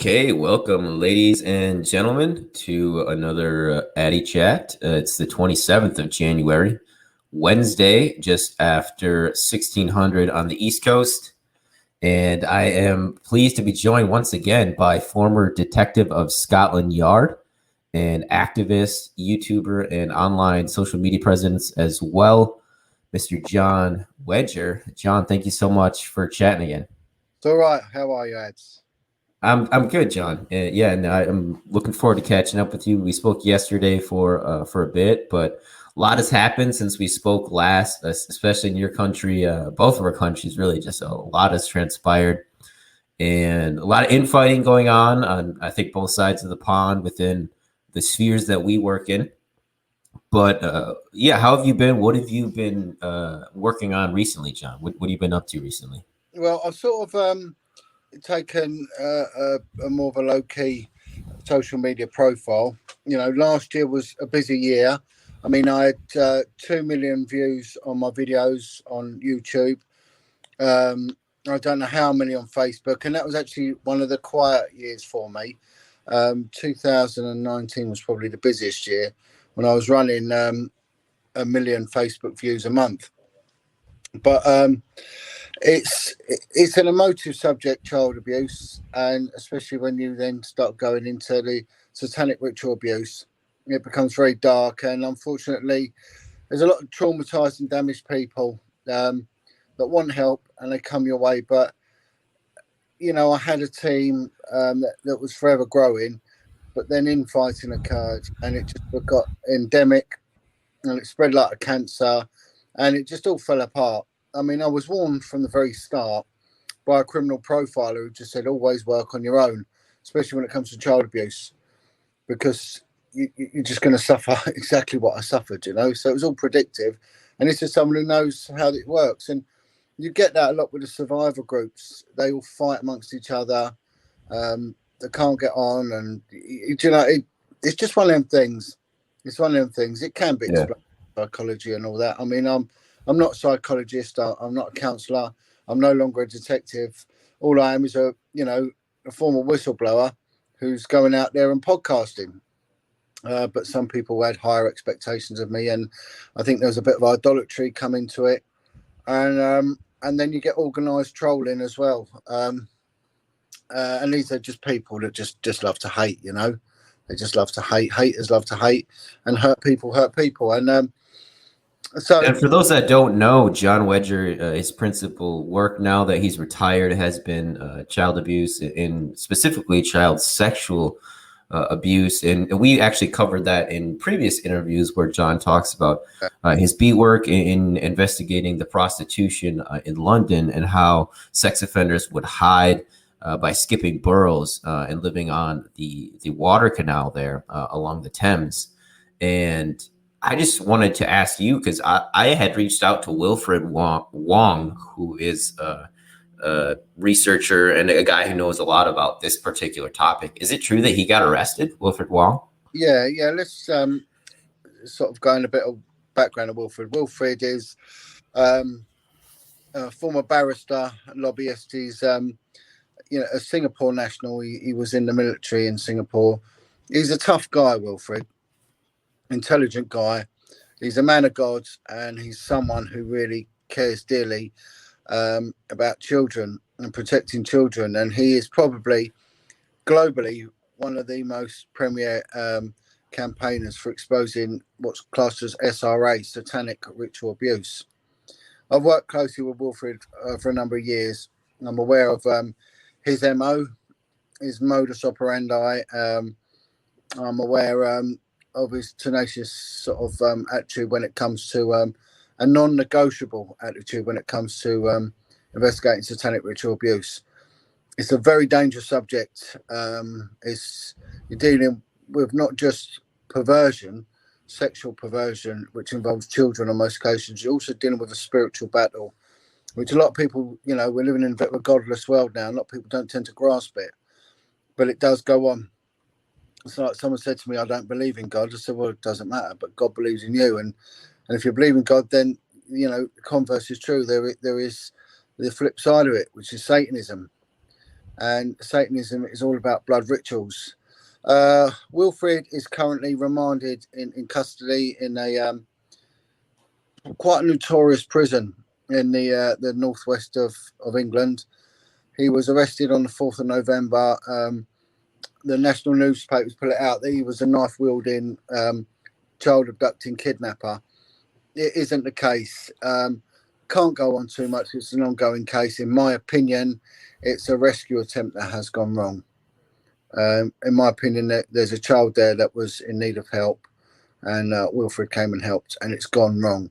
Okay, welcome, ladies and gentlemen, to another Addy Chat. It's the 27th of January, Wednesday, just after 1600 on the East Coast. And I am pleased to be joined once again by former detective of Scotland Yard and activist, YouTuber, and online social media presence as well, Mr. John Wedger. John, thank you so much for chatting again. It's all right. How are you, Ads? I'm good, John. Yeah, and I'm looking forward to catching up with you. We spoke yesterday for a bit, but a lot has happened since we spoke last, especially in your country. Both of our countries, really, just a lot has transpired, and a lot of infighting going on I think both sides of the pond within the spheres that we work in. But yeah, how have you been? What have you been working on recently, John? What have you been up to recently? Well, I've sort of taken a more of a low key social media profile. You know, last year was a busy year. I mean, I had 2 million views on my videos on YouTube. I don't know how many on Facebook, and that was actually one of the quiet years for me. 2019 was probably the busiest year when I was running a million Facebook views a month. But it's an emotive subject, child abuse, and especially when you then start going into the satanic ritual abuse, it becomes very dark. And unfortunately, there's a lot of traumatized and damaged people that want help and they come your way. But you know, I had a team that was forever growing, but then infighting occurred, and it just got endemic, and it spread like a cancer, and it just all fell apart. I mean, I was warned from the very start by a criminal profiler who just said, always work on your own, especially when it comes to child abuse, because you're just going to suffer exactly what I suffered, you know? So it was all predictive. And this is someone who knows how it works. And you get that a lot with the survivor groups. They all fight amongst each other. They can't get on. And, you know, it's just one of them things. It's one of them things. It can be explained, psychology and all that. I mean, I'm not a psychologist. I'm not a counsellor. I'm no longer a detective. All I am is a former whistleblower who's going out there and podcasting. But some people had higher expectations of me, and I think there was a bit of idolatry coming to it. And then you get organised trolling as well. And these are just people that just love to hate, you know. They just love to hate. Haters love to hate, and hurt people hurt people. And for those that don't know, John Wedger, his principal work now that he's retired has been child abuse and specifically child sexual abuse. And we actually covered that in previous interviews where John talks about his beat work in investigating the prostitution in London and how sex offenders would hide by skipping boroughs and living on the water canal there along the Thames. And I just wanted to ask you, because I had reached out to Wilfred Wong, who is a researcher and a guy who knows a lot about this particular topic. Is it true that he got arrested, Wilfred Wong? Yeah. Let's sort of go in a bit of background of Wilfred. Wilfred is a former barrister, lobbyist. He's a Singapore national. He was in the military in Singapore. He's a tough guy, Wilfred. Intelligent guy. He's a man of God, and he's someone who really cares dearly about children and protecting children. And he is probably globally one of the most premier campaigners for exposing what's classed as SRA, satanic ritual abuse. I've worked closely with Wilfred for a number of years. I'm aware of his MO, his modus operandi. I'm aware of his tenacious sort of attitude when it comes to a non-negotiable attitude when it comes to investigating satanic ritual abuse. It's a very dangerous subject. You're dealing with not just perversion, sexual perversion, which involves children on most occasions. You're also dealing with a spiritual battle, which a lot of people, you know, we're living in a bit of a godless world now. A lot of people don't tend to grasp it, but it does go on. It's like someone said to me, I don't believe in God. I said, well, it doesn't matter, but God believes in you. And if you believe in God, then, you know, the converse is true. There is the flip side of it, which is Satanism. and Satanism is all about blood rituals. Wilfred is currently remanded in custody in a quite a notorious prison in the northwest of England. He was arrested on the 4th of November. The national newspapers put it out that he was a knife wielding child abducting kidnapper. It isn't the case. Can't go on too much. It's an ongoing case. In my opinion, it's a rescue attempt that has gone wrong. In my opinion, there's a child there that was in need of help, and Wilfred came and helped, and it's gone wrong.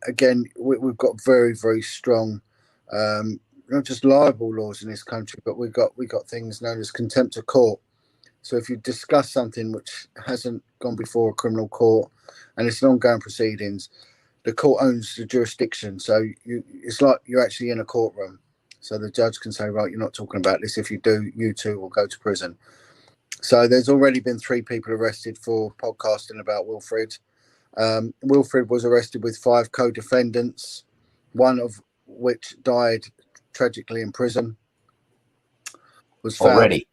Again, we've got very, very strong, not just libel laws in this country, but we've got things known as contempt of court. So if you discuss something which hasn't gone before a criminal court and it's an ongoing proceedings, the court owns the jurisdiction. So it's like you're actually in a courtroom. So the judge can say, right, you're not talking about this. If you do, you too will go to prison. So there's already been 3 people arrested for podcasting about Wilfred. Wilfred was arrested with 5 co-defendants, one of which died tragically in prison. Was found,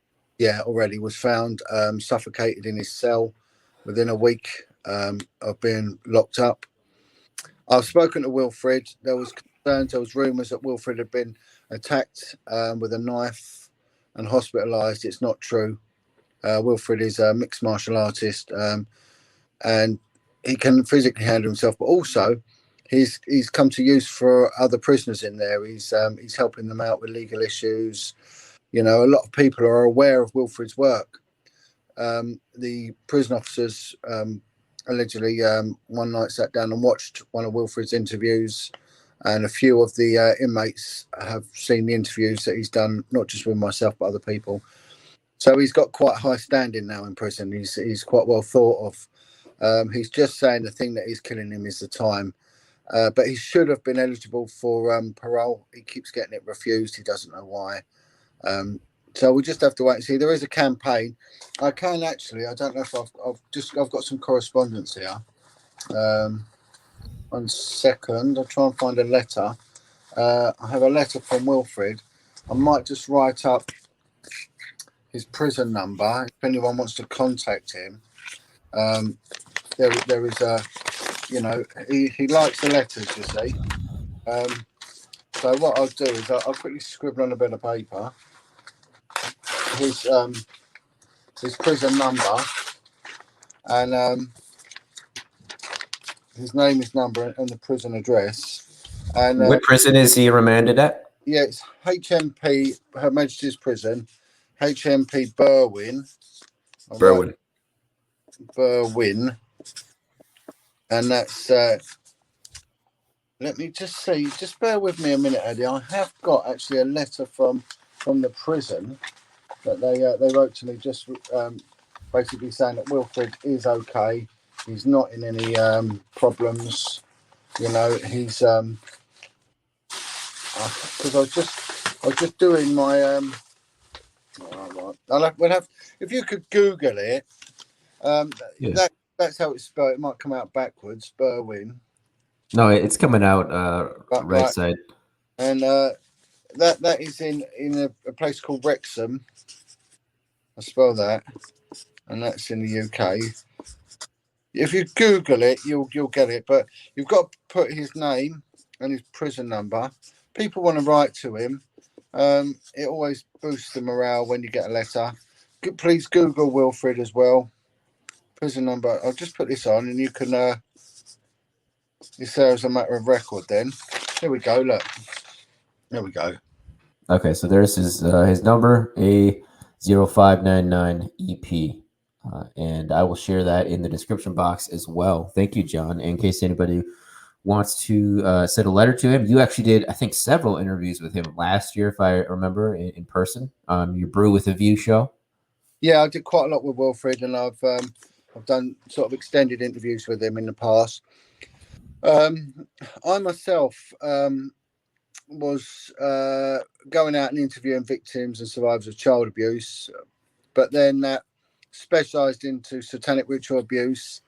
already was found suffocated in his cell within a week of being locked up. I've spoken to Wilfred. There was concerns, there was rumours that Wilfred had been attacked with a knife and hospitalised. It's not true. Wilfred is a mixed martial artist, and he can physically handle himself, but also he's come to use for other prisoners in there. He's helping them out with legal issues. You know, a lot of people are aware of Wilfred's work. The prison officers allegedly one night sat down and watched one of Wilfred's interviews, and a few of the inmates have seen the interviews that he's done, not just with myself but other people. So he's got quite high standing now in prison. He's quite well thought of. He's just saying the thing that is killing him is the time. But he should have been eligible for parole. He keeps getting it refused. He doesn't know why. So we just have to wait and see. There is a campaign. I can actually. I don't know if I've got some correspondence here. 1 second. I'll try and find a letter. I have a letter from Wilfred. I might just write up his prison number if anyone wants to contact him. There is a, you know, he likes the letters, you see. So what I'll do is I'll quickly scribble on a bit of paper his prison number and his name, his number, and the prison address. And what prison is he remanded at? Yeah, it's HMP, Her Majesty's Prison, HMP Berwyn. Berwyn. And that's, let me just see, just bear with me a minute, Eddie. I have got actually a letter from the prison that they wrote to me, just basically saying that Wilfred is okay. He's not in any problems. You know, he's because I was just doing my if you could Google it, yes. That's how it's spelled. It might come out backwards. Berwyn. No, it's coming out right side. And that is in a place called Wrexham. I spell that, and that's in the UK. If you Google it, you'll get it. But you've got to put his name and his prison number. People want to write to him. It always boosts the morale when you get a letter. Please Google Wilfred as well. Prison number. I'll just put this on, and you can. This there as a matter of record. Then here we go. Look, there we go. Okay, so there's his number, A0599EP. And I will share that in the description box as well. Thank you, John. In case anybody wants to send a letter to him, you actually did, I think, several interviews with him last year, if I remember, in person on your Brew with a View show. Yeah, I did quite a lot with Wilfred, and I've done sort of extended interviews with him in the past. I myself was going out and interviewing victims and survivors of child abuse, but then that specialised into satanic ritual abuse.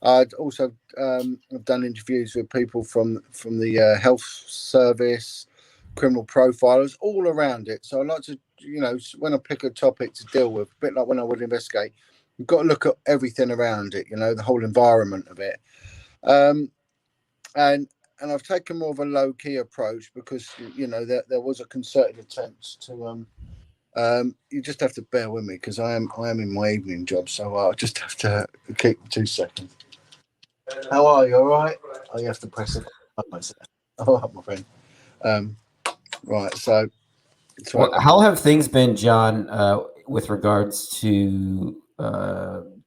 I'd also done interviews with people from the health service, criminal profilers all around it. So I like to, you know, when I pick a topic to deal with, a bit like when I would investigate, you've got to look at everything around it, you know, the whole environment of it. Um, and I've taken more of a low key approach because you know there was a concerted attempt to. You just have to bear with me because I am in my evening job, so I'll just have to keep 2 seconds. How are you? All right? Oh, you have to press it. All right, my friend. Um, right, so. Well, how have things been, John, with regards to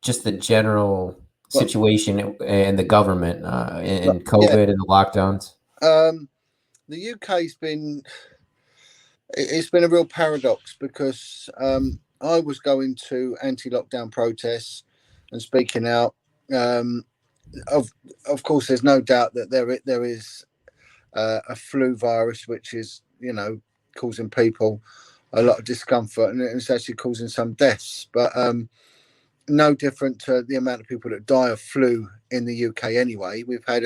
just the general situation and the government and COVID and the lockdowns? The UK's been it's been a real paradox because I was going to anti-lockdown protests and speaking out. Um, of course, there's no doubt that there is a flu virus, which is, you know, causing people a lot of discomfort and it's actually causing some deaths. But no different to the amount of people that die of flu in the UK anyway. We've had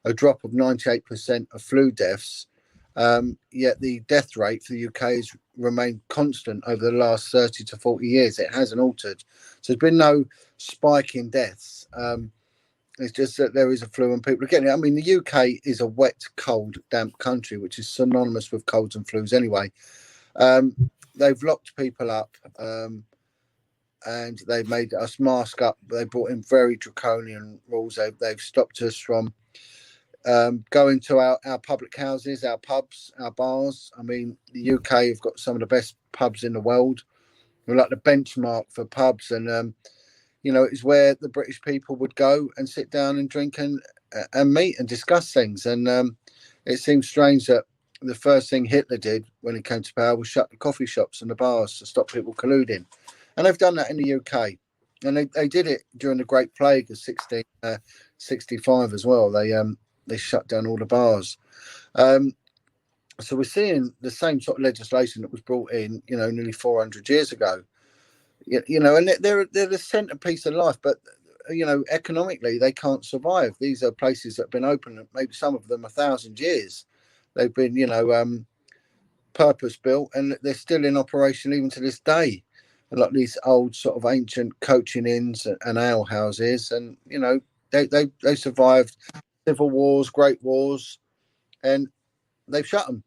a drop of 98% of flu deaths, yet the death rate for the UK has remained constant over the last 30 to 40 years. It hasn't altered. So there's been no spike in deaths. It's just that there is a flu and people are getting it. I mean, the UK is a wet, cold, damp country, which is synonymous with colds and flus anyway. They've locked people up. And they've made us mask up. They brought in very draconian rules. They've stopped us from going to our public houses, our pubs, our bars. I mean, the UK have got some of the best pubs in the world. We're like the benchmark for pubs, and you know, it's where the British people would go and sit down and drink and meet and discuss things. And it seems strange that the first thing Hitler did when he came to power was shut the coffee shops and the bars to stop people colluding. And they've done that in the UK. And they did it during the Great Plague of 1665 as well. They shut down all the bars. So we're seeing the same sort of legislation that was brought in, you know, nearly 400 years ago. You know, and they're the centerpiece of life, but you know, economically they can't survive. These are places that have been open, maybe some of them 1,000 years. They've been, you know, purpose built, and they're still in operation even to this day. Like these old sort of ancient coaching inns and ale houses, and you know they survived civil wars, great wars, and they've shut them,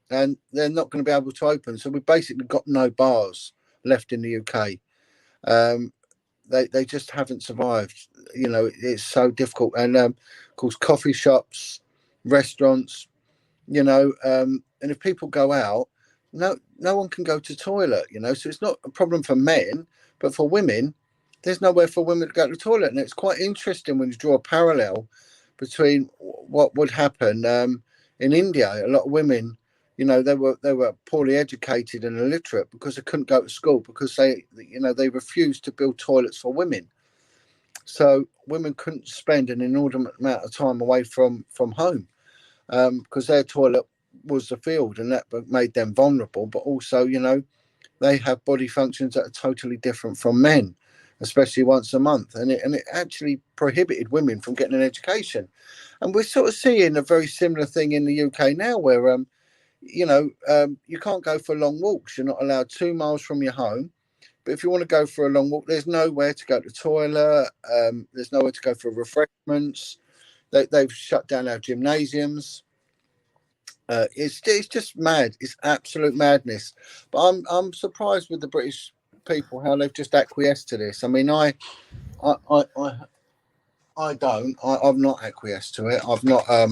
and they're not going to be able to open. So we've basically got no bars left in the UK. They just haven't survived. You know, it's so difficult, and of course, coffee shops, restaurants, you know, and if people go out, no one can go to toilet, you know, so it's not a problem for men, but for women, there's nowhere for women to go to the toilet. And it's quite interesting when you draw a parallel between what would happen in India. A lot of women, you know, they were poorly educated and illiterate because they couldn't go to school because they refused to build toilets for women. So women couldn't spend an inordinate amount of time away from home because their toilet was the field, and that made them vulnerable. But also, you know, they have body functions that are totally different from men, especially once a month, and it actually prohibited women from getting an education. And we're sort of seeing a very similar thing in the UK now, where you can't go for long walks. You're not allowed 2 miles from your home. But if you want to go for a long walk, there's nowhere to go to the toilet. There's nowhere to go for refreshments. They've shut down our gymnasiums. It's just mad. It's absolute madness. But I'm surprised with the British people how they've just acquiesced to this. I mean, I've not acquiesced to it. I've not. I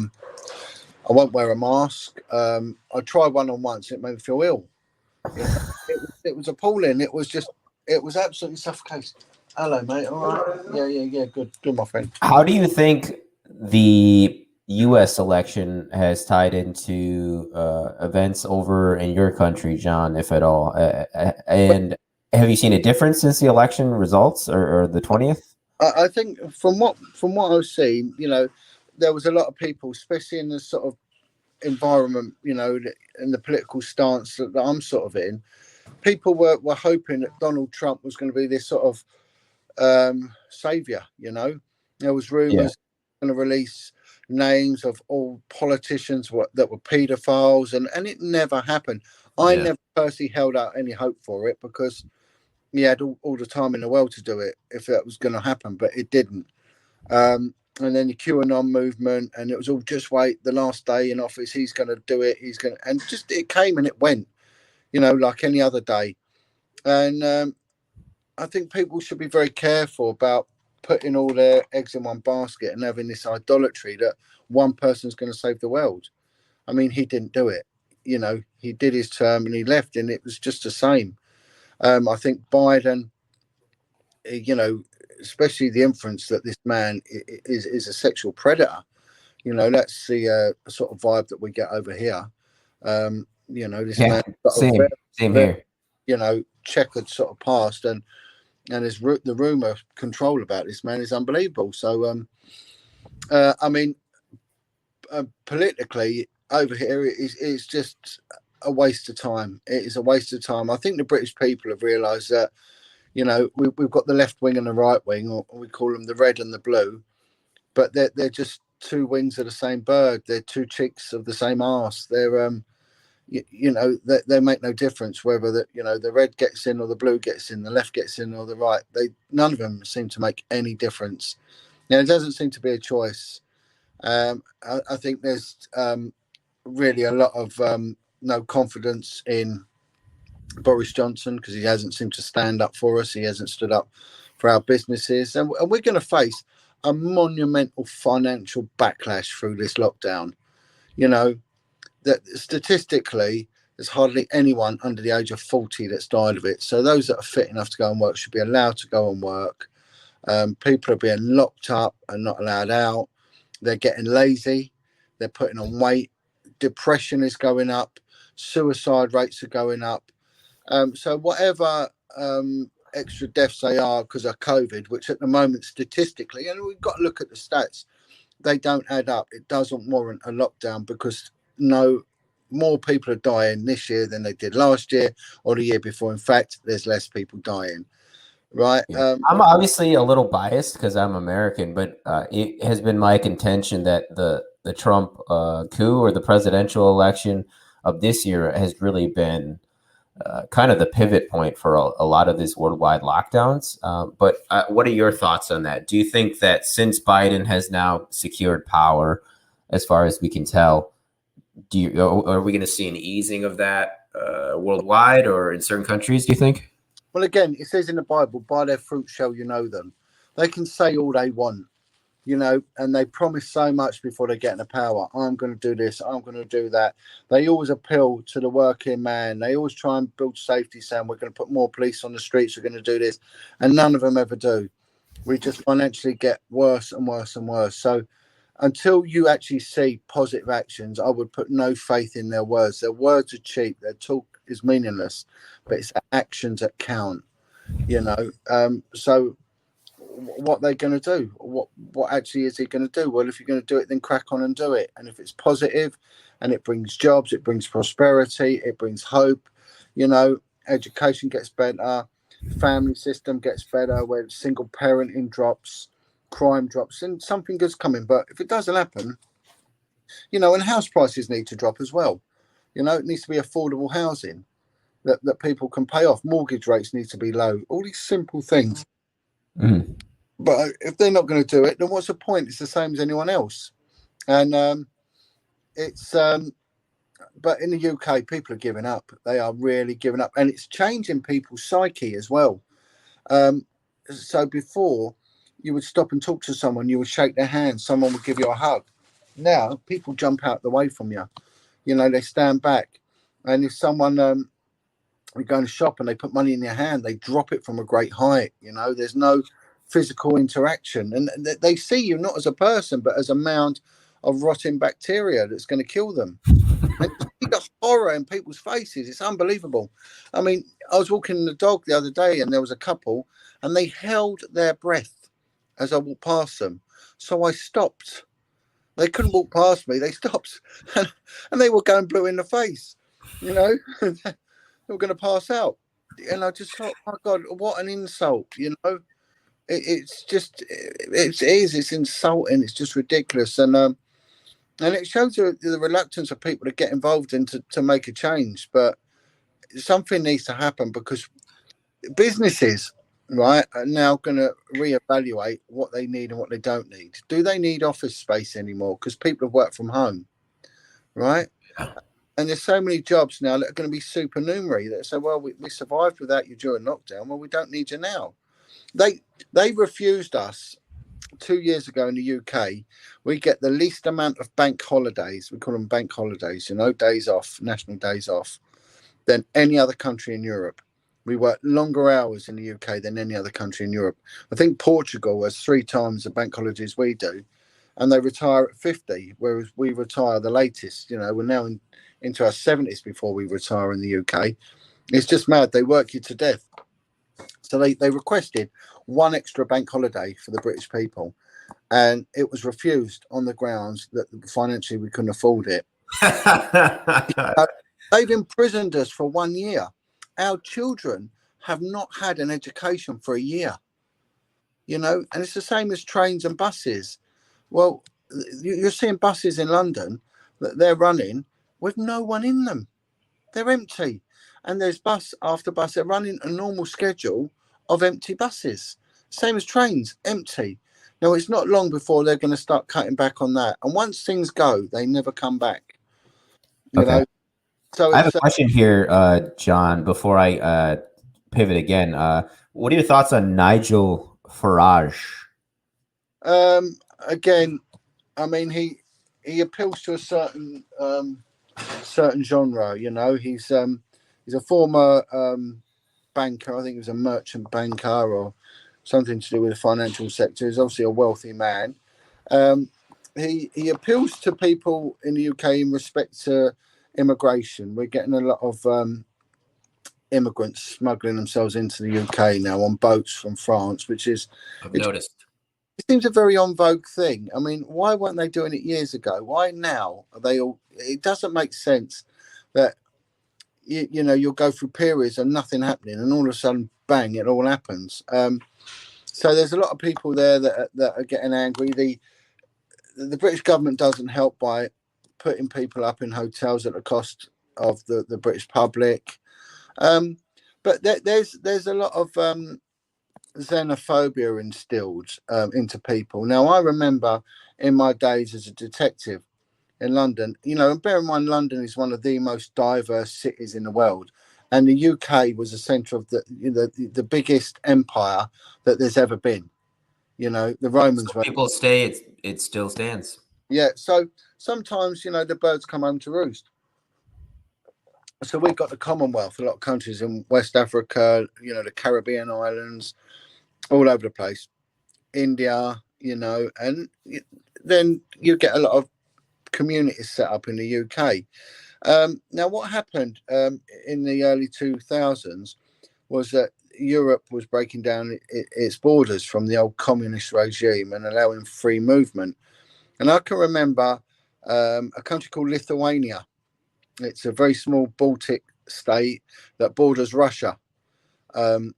won't wear a mask. I tried one on once. It made me feel ill. You know, it was appalling. It was absolutely suffocating. Hello, mate. All right. Yeah. Good, my friend. How do you think the U.S. election has tied into events over in your country, John, if at all? And have you seen a difference since the election results or the 20th? I think from what I've seen, you know, there was a lot of people, especially in the sort of environment, you know, in the political stance that I'm sort of in. People were hoping that Donald Trump was going to be this sort of savior. You know, there was rumors going to release names of all politicians that were paedophiles, and it never happened. I Yeah. never personally held out any hope for it because he had all the time in the world to do it if that was going to happen, but it didn't. And then the QAnon movement, and it was all just wait, the last day in office, he's going to do it. He's going to, and just it came and it went, like any other day. And I think people should be very careful about putting all their eggs in one basket and having this idolatry that one person's going to save the world. I mean, he didn't do it. He did his term and he left, and it was just the same. I think Biden, especially the inference that this man is a sexual predator. That's the sort of vibe that we get over here. This man got a very, same here. checkered sort of past, and the rumor control about this man is unbelievable. So, I mean, politically over here, it's just a waste of time. It is a waste of time. I think the British people have realised that. We've got the left wing and the right wing, or we call them the red and the blue, but they're just two wings of the same bird. They're two cheeks of the same arse. They're they make no difference whether the red gets in or the blue gets in, the left gets in or the right. None of them seem to make any difference. Now, it doesn't seem to be a choice. I think there's really a lot of no confidence in Boris Johnson because he hasn't seemed to stand up for us. He hasn't stood up for our businesses, and we're going to face a monumental financial backlash through this lockdown. That statistically there's hardly anyone under the age of 40 that's died of it. So those that are fit enough to go and work should be allowed to go and work. People are being locked up and not allowed out. They're getting lazy. They're putting on weight. Depression is going up. Suicide rates are going up. So whatever extra deaths they are because of COVID, which at the moment statistically, and we've got to look at the stats, they don't add up. It doesn't warrant a lockdown because more people are dying this year than they did last year or the year before. In fact, there's less people dying. Right. Yeah. I'm obviously a little biased because I'm American, but it has been my contention that the Trump coup or the presidential election of this year has really been kind of the pivot point for a lot of these worldwide lockdowns. But what are your thoughts on that? Do you think that since Biden has now secured power, as far as we can tell, are we going to see an easing of that worldwide or in certain countries, do you think? Well, again, it says in the Bible, by their fruit shall you know them. They can say all they want, and they promise so much before they get into power. I'm going to do this. I'm going to do that. They always appeal to the working man. They always try and build safety, saying we're going to put more police on the streets. We're going to do this. And none of them ever do. We just financially get worse and worse and worse. So until you actually see positive actions, I would put no faith in their words. Their words are cheap. Their talk is meaningless, but it's the actions that count, So what they're going to do, what actually is he going to do? Well, if you're going to do it, then crack on and do it. And if it's positive and it brings jobs, it brings prosperity, it brings hope, education gets better, family system gets better, where single parenting drops, crime drops, and something good's coming. But if it doesn't happen, and house prices need to drop as well. It needs to be affordable housing that people can pay off. Mortgage rates need to be low. All these simple things. Mm. But if they're not going to do it, then what's the point? It's the same as anyone else. And it's but in the UK, people are giving up. They are really giving up, and it's changing people's psyche as well. So before, you would stop and talk to someone, you would shake their hand, someone would give you a hug. Now people jump out the way from you. They stand back, and if someone we go in a shop and they put money in your hand, they drop it from a great height. There's no physical interaction, and they see you not as a person but as a mound of rotting bacteria that's going to kill them. And you see the horror in people's faces. It's unbelievable. I mean, I was walking the dog the other day and there was a couple and they held their breath as I walked past them. So I stopped. They couldn't walk past me. They stopped and they were going blue in the face, they were going to pass out. And I just thought, my God, what an insult, it's just, it's insulting. It's just ridiculous. And And it shows the reluctance of people to get involved and to make a change. But something needs to happen because businesses, right, are now going to reevaluate what they need and what they don't need. Do they need office space anymore? Because people have worked from home, right? And there's so many jobs now that are going to be supernumerary that say, well, we survived without you during lockdown. Well, we don't need you now. They they refused us 2 years ago in the UK. We get the least amount of bank holidays. We call them bank holidays, days off, national days off, than any other country in Europe. We work longer hours in the UK than any other country in Europe. I think Portugal has 3 times the bank holidays we do, and they retire at 50, whereas we retire the latest. We're now into our 70s before we retire in the UK. It's just mad. They work you to death. So they requested one extra bank holiday for the British people, and it was refused on the grounds that financially we couldn't afford it. They've imprisoned us for 1 year. Our children have not had an education for a year, and it's the same as trains and buses. Well, you're seeing buses in London that they're running with no one in them. They're empty. And there's bus after bus. They're running a normal schedule of empty buses. Same as trains, empty. Now, it's not long before they're going to start cutting back on that. And once things go, they never come back. Okay. So I have a question here, John, before I pivot again. What are your thoughts on Nigel Farage? Again, I mean, he appeals to a certain genre. He's a former banker. I think he was a merchant banker or something to do with the financial sector. He's obviously a wealthy man. He appeals to people in the UK in respect to immigration. We're getting a lot of immigrants smuggling themselves into the UK now on boats from France, which is I've noticed. It seems a very en vogue thing. I mean, why weren't they doing it years ago? Why now are they all? It doesn't make sense that you'll go through periods of nothing happening, and all of a sudden, bang, it all happens. So there's a lot of people there that are getting angry. The British government doesn't help by putting people up in hotels at the cost of the British public. But there's a lot of xenophobia instilled into people. Now, I remember in my days as a detective in London, and bear in mind, London is one of the most diverse cities in the world. And the UK was the centre of the biggest empire that there's ever been. The Romans were. People stay, it still stands. Yeah, so sometimes, the birds come home to roost. So we've got the Commonwealth, a lot of countries in West Africa, the Caribbean islands, all over the place. India, and then you get a lot of communities set up in the UK. Now, what happened in the early 2000s was that Europe was breaking down its borders from the old communist regime and allowing free movement. And I can remember a country called Lithuania. It's a very small Baltic state that borders Russia. And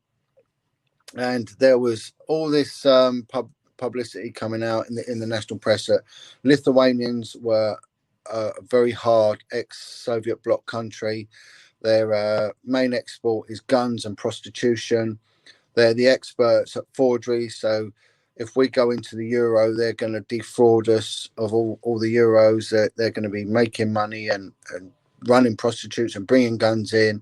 there was all this publicity coming out in the national press that Lithuanians were a very hard ex-Soviet bloc country. Their main export is guns and prostitution. They're the experts at forgery. So if we go into the euro, they're going to defraud us of all the euros. They're going to be making money and running prostitutes and bringing guns in.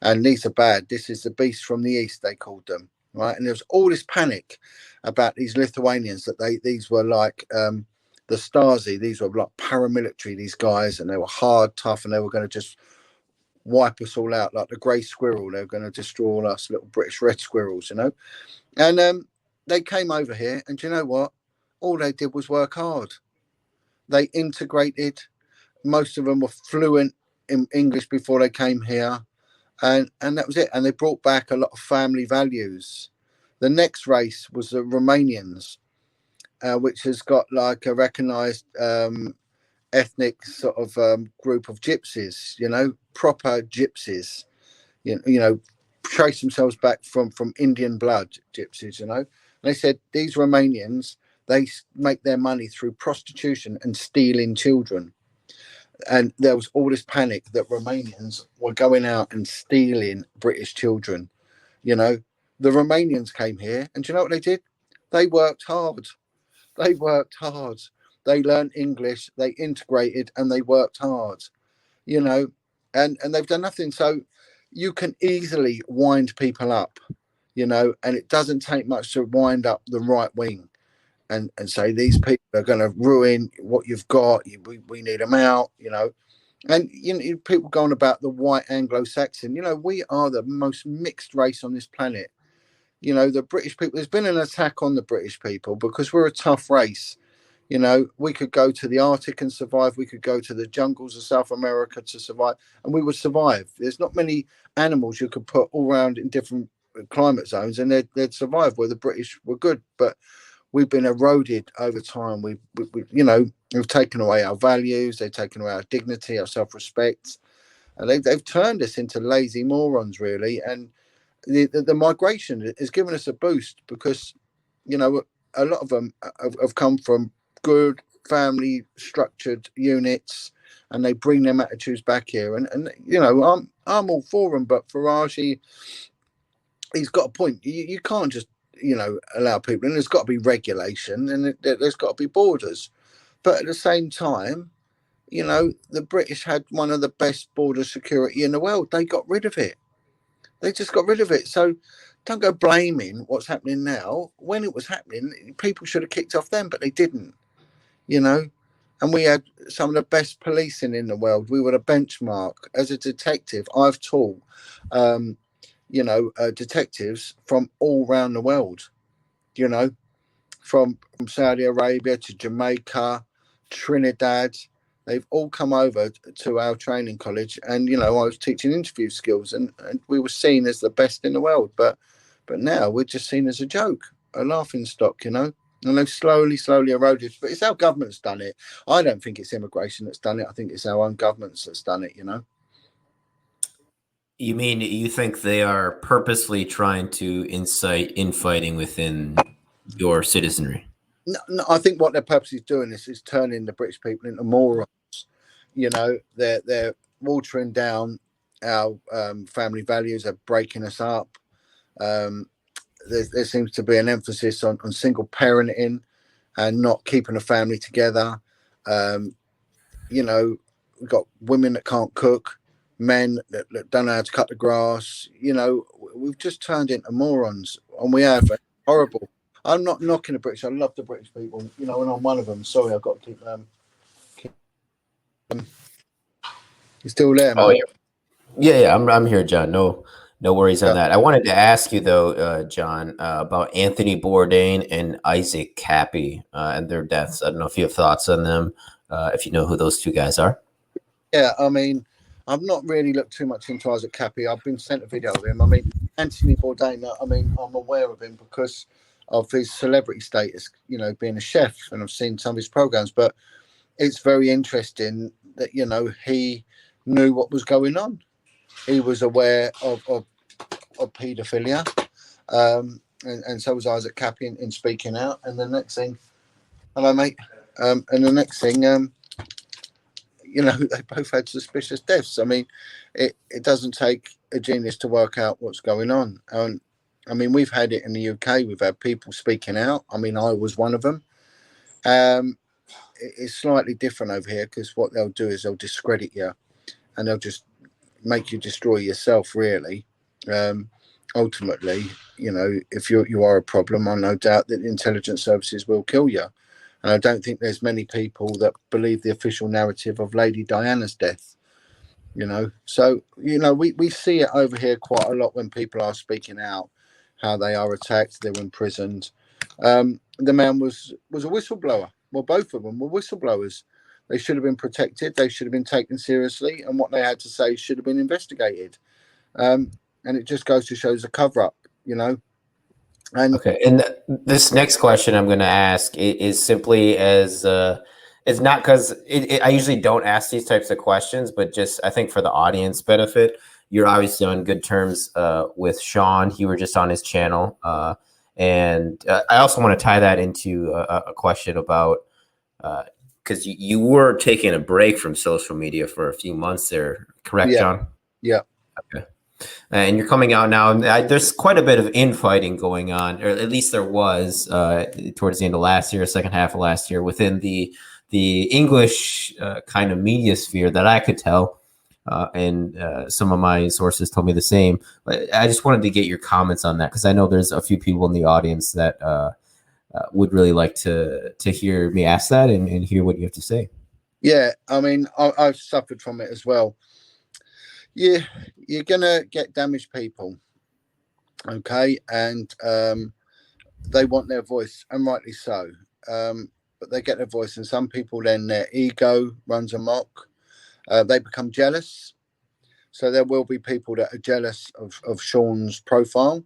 And these are bad. This is the beast from the east, they called them. Right. And there was all this panic about these Lithuanians that these were like the Stasi. These were like paramilitary, these guys, and they were hard, tough, and they were going to just wipe us all out like the grey squirrel. They were going to destroy all us little British red squirrels, And they came over here, and do you know what? All they did was work hard. They integrated. Most of them were fluent in English before they came here. And that was it. And they brought back a lot of family values. The next race was the Romanians, which has got like a recognised ethnic sort of group of gypsies, proper gypsies, trace themselves back from Indian blood gypsies, And they said these Romanians, They make their money through prostitution and stealing children. And there was all this panic that Romanians were going out and stealing British children. You know, the Romanians came here, and do you know what they did? They worked hard. They worked hard. They learned English, they integrated, and they worked hard. You know, and they've done nothing. So you can easily wind people up, you know, and it doesn't take much to wind up the right wing and say these people are going to ruin what you've got. We need them out, you know. And you know, people going about the white Anglo-Saxon. You know, we are the most mixed race on this planet. You know, the British people. There's been an attack on the British people because we're a tough race. You know, we could go to the Arctic and survive. We could go to the jungles of South America to survive, and we would survive. There's not many animals you could put all around in different climate zones, and they'd survive where the British were good. But we've been eroded over time. You know, we've taken away our values. They've taken away our dignity, our self-respect, and they've turned us into lazy morons, really. And the migration has given us a boost because, you know, a lot of them have come from good family structured units, and they bring them attitudes back here. And you know, I'm all for them, but Farage, he's got a point. You can't just, you know, allow people in. There's got to be regulation, and there's got to be borders. But at the same time, you know, the British had one of the best border security in the world. They got rid of it. They just got rid of it. So don't go blaming what's happening now. When it was happening, people should have kicked off them, but they didn't, you know. And we had some of the best policing in the world. We were a benchmark. As a detective, I've taught, you know, detectives from all around the world, you know, from Saudi Arabia to Jamaica, Trinidad. They've all come over to our training college, and you know, I was teaching interview skills, and we were seen as the best in the world. But now we're just seen as a joke, a laughing stock, you know. And they've slowly eroded. But it's our government's done it. I don't think it's immigration that's done it. I think it's our own governments that's done it, you know. You mean you think they are purposely trying to incite infighting within your citizenry? No, I think what they're purposely doing is turning the British people into morons. You know, they're watering down our family values. They're breaking us up. There seems to be an emphasis on single parenting and not keeping a family together. You know, we've got women that can't cook, men that don't know how to cut the grass. You know, we've just turned into morons, and we have. Horrible. I'm not knocking the British. I love the British people, you know, and I'm one of them. Sorry, I've got to keep you're still there, man. Oh yeah, I'm here, John. No worries on that. I wanted to ask you though, John, about Anthony Bourdain and Isaac Cappy and their deaths. I don't know if you have thoughts on them, if you know who those two guys are. Yeah, I mean, I've not really looked too much into Isaac Cappy. I've been sent a video of him. I mean, Anthony Bourdain, I mean, I'm aware of him because of his celebrity status, you know, being a chef, and I've seen some of his programs. But it's very interesting that, you know, he knew what was going on. He was aware of paedophilia, and so was Isaac Cappy in speaking out. And the next thing, hello, mate. And the next thing, you know, they both had suspicious deaths. I mean, it doesn't take a genius to work out what's going on. And I mean, we've had it in the UK. We've had people speaking out. I mean, I was one of them. It's slightly different over here because what they'll do is they'll discredit you, and they'll just make you destroy yourself, really. Ultimately, you know, if you are a problem, I'm no doubt that the intelligence services will kill you. And I don't think there's many people that believe the official narrative of Lady Diana's death, you know. So, you know, we see it over here quite a lot when people are speaking out, how they are attacked, they were imprisoned. The man was a whistleblower. Well, both of them were whistleblowers. They should have been protected. They should have been taken seriously. And what they had to say should have been investigated. And it just goes to show the cover-up, you know. And okay, and this next question I'm going to ask is simply as it's not because I usually don't ask these types of questions, but just I think for the audience benefit, you're obviously on good terms with Sean. You were just on his channel, And I also want to tie that into a question about because you were taking a break from social media for a few months there, correct, John? Yeah. Okay. And you're coming out now, and there's quite a bit of infighting going on, or at least there was towards the end of last year, second half of last year, within the English kind of media sphere that I could tell. And some of my sources told me the same. But I just wanted to get your comments on that because I know there's a few people in the audience that would really like to hear me ask that and hear what you have to say. Yeah, I mean, I've suffered from it as well. You're gonna get damaged people, okay, and they want their voice, and rightly so. But they get their voice, and some people then their ego runs amok. They become jealous. So there will be people that are jealous of Sean's profile.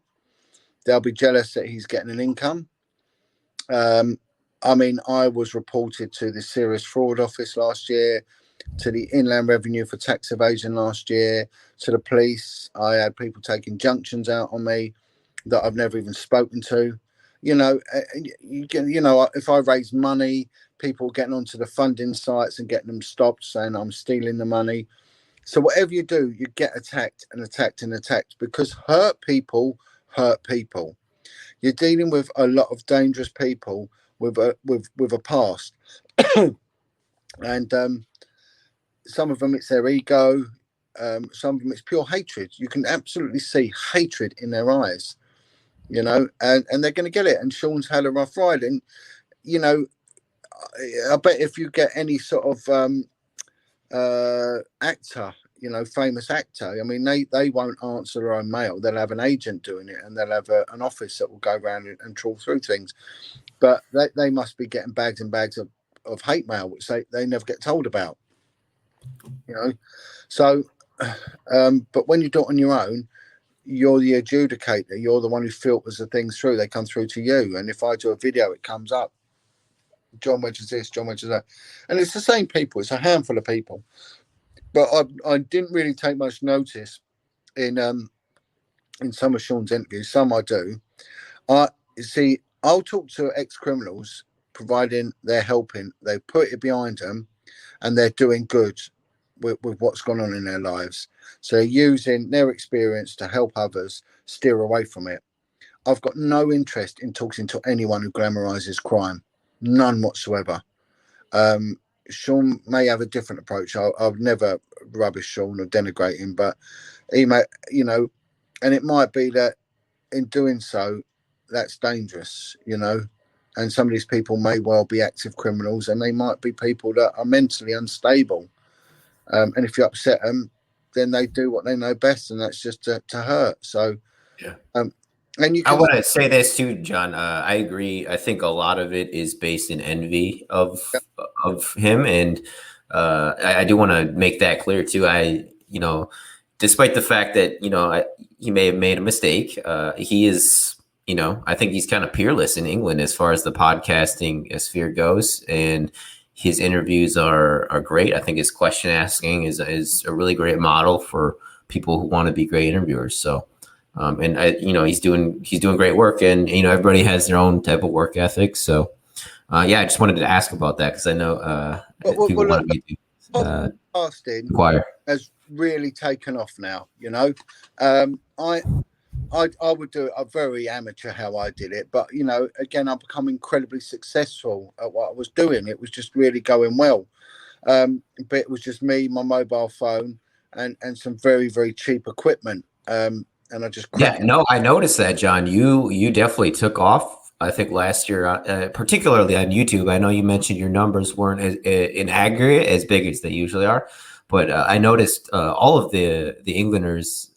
They'll be jealous that he's getting an income. I mean, I was reported to the Serious Fraud Office last year, to the Inland Revenue for tax evasion last year, to the police. I had people taking injunctions out on me that I've never even spoken to. You know, if I raise money, people getting onto the funding sites and getting them stopped, saying I'm stealing the money. So whatever you do, you get attacked and attacked and attacked because hurt people hurt people. You're dealing with a lot of dangerous people with a past, and some of them it's their ego, some of them it's pure hatred. You can absolutely see hatred in their eyes, you know, and they're going to get it. And Sean's had a rough ride, and you know, I bet if you get any sort of actor, you know, famous actor, I mean, they won't answer their own mail. They'll have an agent doing it, and they'll have an office that will go around and trawl through things. But they must be getting bags and bags of hate mail, which they never get told about, you know. So, but when you do it on your own, you're the adjudicator. You're the one who filters the things through. They come through to you. And if I do a video, it comes up. John Wedger's this, John Wedger's that. And it's the same people. It's a handful of people. But I didn't really take much notice in some of Sean's interviews. Some I do. I'll talk to ex-criminals, providing they're helping. They put it behind them, and they're doing good with what's gone on in their lives. So they're using their experience to help others steer away from it. I've got no interest in talking to anyone who glamorizes crime. None whatsoever. Sean may have a different approach. I've never rubbish Sean or denigrate him, but he may, you know, and it might be that in doing so, that's dangerous, you know, and some of these people may well be active criminals, and they might be people that are mentally unstable. And if you upset them, then they do what they know best, and that's just to hurt. So, yeah. And you can, I want to say this too, John. I agree. I think a lot of it is based in envy of him, and I do want to make that clear too. Despite the fact that he may have made a mistake, he is, I think he's kind of peerless in England as far as the podcasting sphere goes, and his interviews are great. I think his question asking is a really great model for people who want to be great interviewers. So. He's doing great work, and everybody has their own type of work ethic. So, I just wanted to ask about that because I know people want to be podcasting inquire. Has really taken off now. I would do it very amateur how I did it, but again, I've become incredibly successful at what I was doing. It was just really going well, but it was just me, my mobile phone, and some very, very cheap equipment. And I just I noticed that, John. You definitely took off. I think last year, particularly on YouTube. I know you mentioned your numbers weren't in aggregate as big as they usually are, but I noticed all of the Englanders'